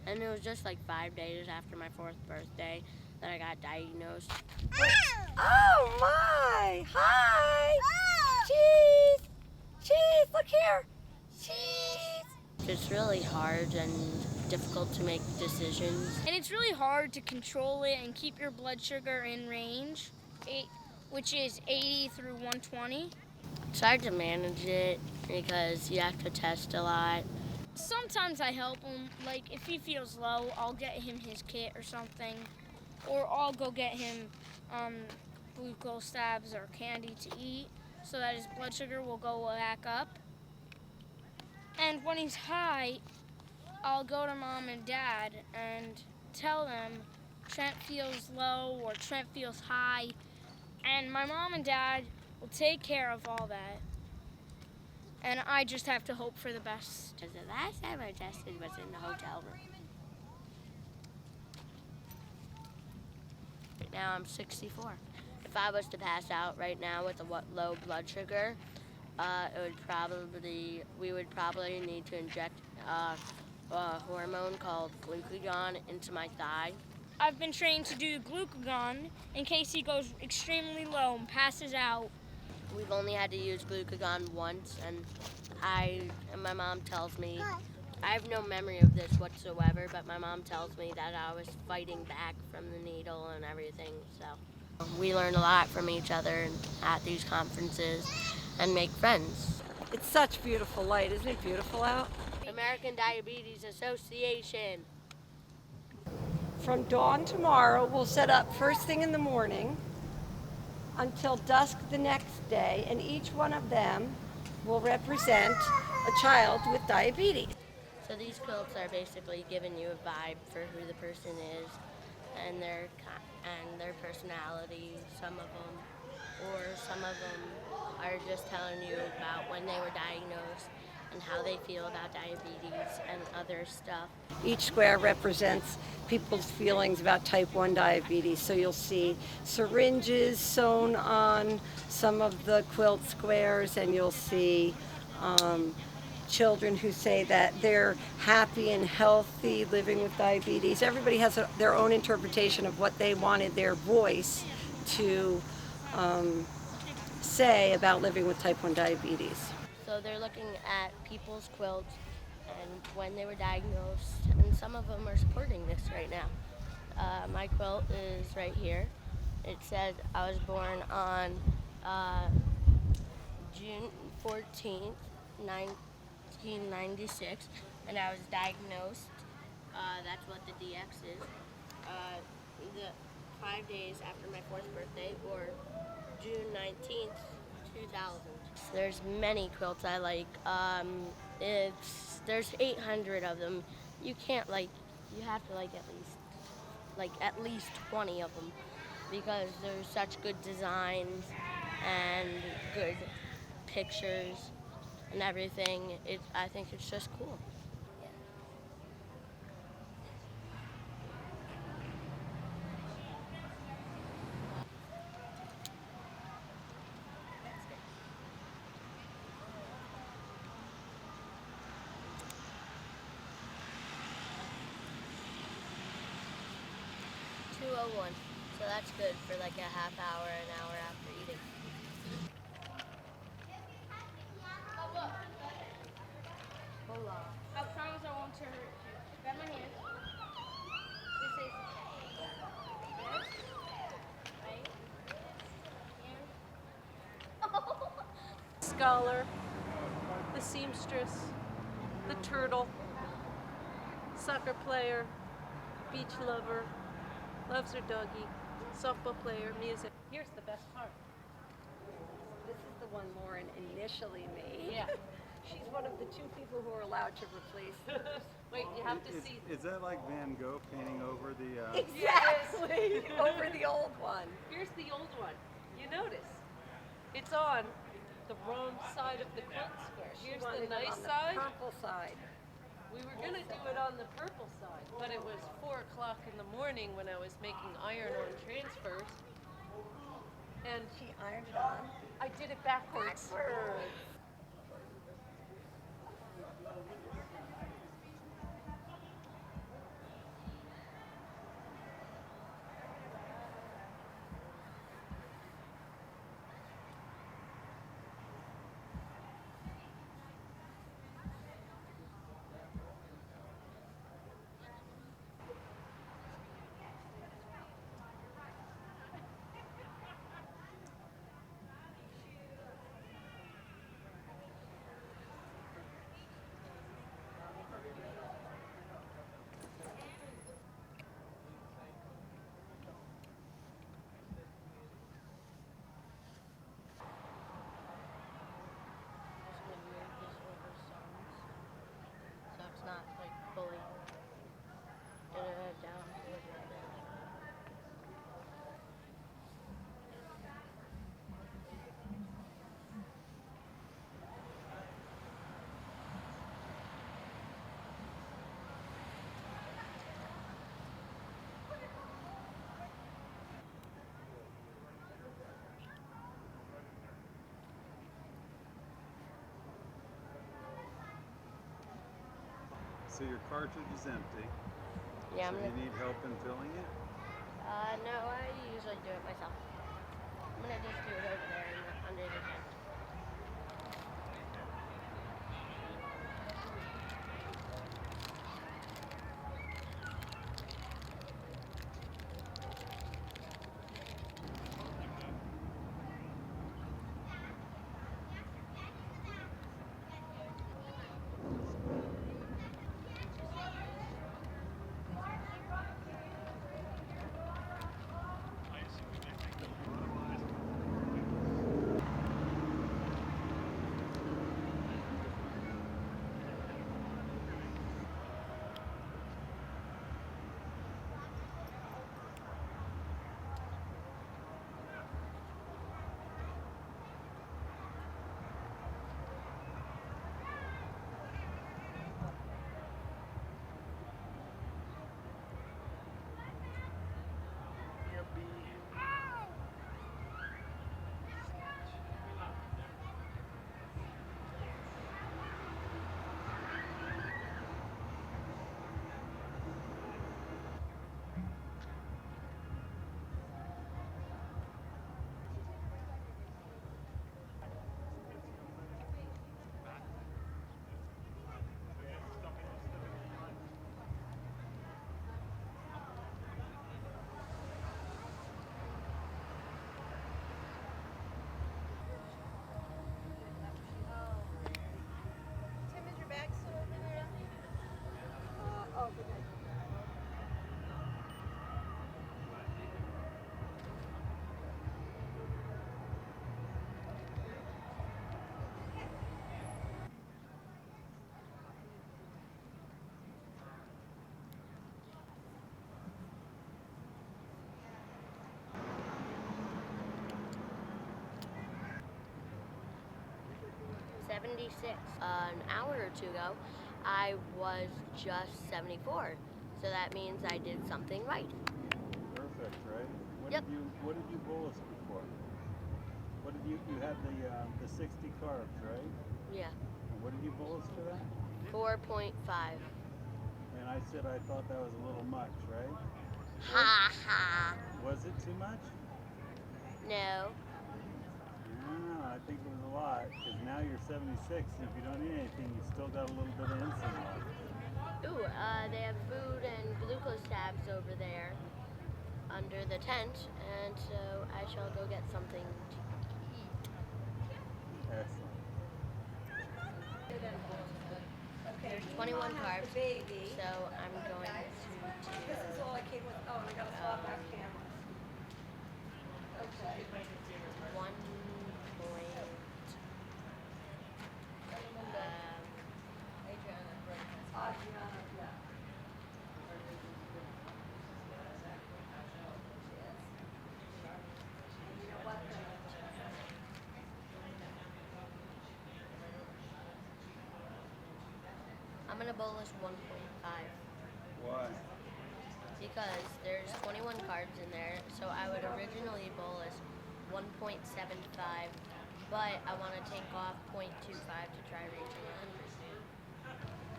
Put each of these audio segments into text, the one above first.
And it was just like 5 days after my 4th birthday that I got diagnosed. Oh my! Hi! Cheese! Cheese! Look here! Cheese! It's really hard and difficult to make decisions. And it's really hard to control it and keep your blood sugar in range, which is 80 through 120. It's hard to manage it because you have to test a lot. Sometimes I help him, like if he feels low, I'll get him his kit or something, or I'll go get him glucose tabs or candy to eat so that his blood sugar will go back up. And when he's high, I'll go to mom and dad and tell them Trent feels low or Trent feels high, and my mom and dad will take care of all that. And I just have to hope for the best. The last time I tested was in the hotel room. Right now I'm 64. If I was to pass out right now with a low blood sugar, we would probably need to inject a hormone called glucagon into my thigh. I've been trained to do glucagon in case he goes extremely low and passes out. We've only had to use glucagon once, and my mom tells me, I have no memory of this whatsoever, but my mom tells me that I was fighting back from the needle and everything, so. We learn a lot from each other at these conferences and make friends. It's such beautiful light. Isn't it beautiful out? American Diabetes Association. From dawn tomorrow, we'll set up first thing in the morning until dusk the next day, and each one of them will represent a child with diabetes. So these quilts are basically giving you a vibe for who the person is and their personality, some of them are just telling you about when they were diagnosed and how they feel about diabetes and other stuff. Each square represents people's feelings about type 1 diabetes. So you'll see syringes sewn on some of the quilt squares, and you'll see children who say that they're happy and healthy living with diabetes. Everybody has their own interpretation of what they wanted their voice to say about living with type 1 diabetes. So they're looking at people's quilts and when they were diagnosed, and some of them are supporting this right now. My quilt is right here. It says I was born on June 14th, 1996, and I was diagnosed. That's what the DX is. The 5 days after my 4th birthday, or June 19th, 2000. There's many quilts I like. There's 800 of them. You have to at least 20 of them, because there's such good designs and good pictures and everything. I think it's just cool. Yeah. 2:01. So that's good for like a half hour, an hour after eating. Hold on. I promise I won't hurt you. Grab my hand. This is Scholar, the seamstress, the turtle, soccer player, beach lover, loves her doggy, softball player, music. Here's the best part. This is the one Lauren initially made. Yeah. She's one of the 2 people who are allowed to replace hers. Wait, you have to see. Is that like Van Gogh painting over the... Exactly! Over the old one. Here's the old one. You notice, it's on the wrong side of the quilt square. Here's the nice side. Purple side. We were gonna do it on the purple side, but it was 4 o'clock in the morning when I was making iron-on transfers. And She ironed it on. I did it backwards. So your cartridge is empty. Yeah, So you need help in filling it? no, I usually do it myself. I'm gonna just do it over there under the tent. Tim, is your bag still over there? Okay. 76. An hour or two ago, I was just 74. So that means I did something right. Perfect, right? Yep. What did you bolus before? What did you had the 60 carbs, right? Yeah. And what did you bolus for that? 4.5. And I said I thought that was a little much, right? Ha ha. Was it too much? No. No, I think it was a lot. Because now you're 76, and if you don't eat anything, you still got a little bit of insulin left. Ooh, they have food and glucose tabs over there under the tent, and so I shall go get something to eat. Excellent. There's 21 carbs, so I'm going to This is all I came with. Oh, and I got a swap back camera. Okay. 1 point. Adriana, yeah. You know what? I'm gonna bolus 1.5 Why? because there's 21 carbs in there, so I would originally bolus 1.75, but I want to take off 0.25 to try reaching 100.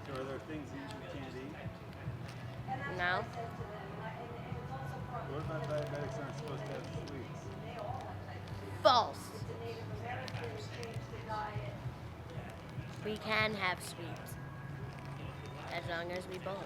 So are there things that you can't eat? No? What about diabetics aren't supposed to have sweets? False. We can have sweets as long as we bolus.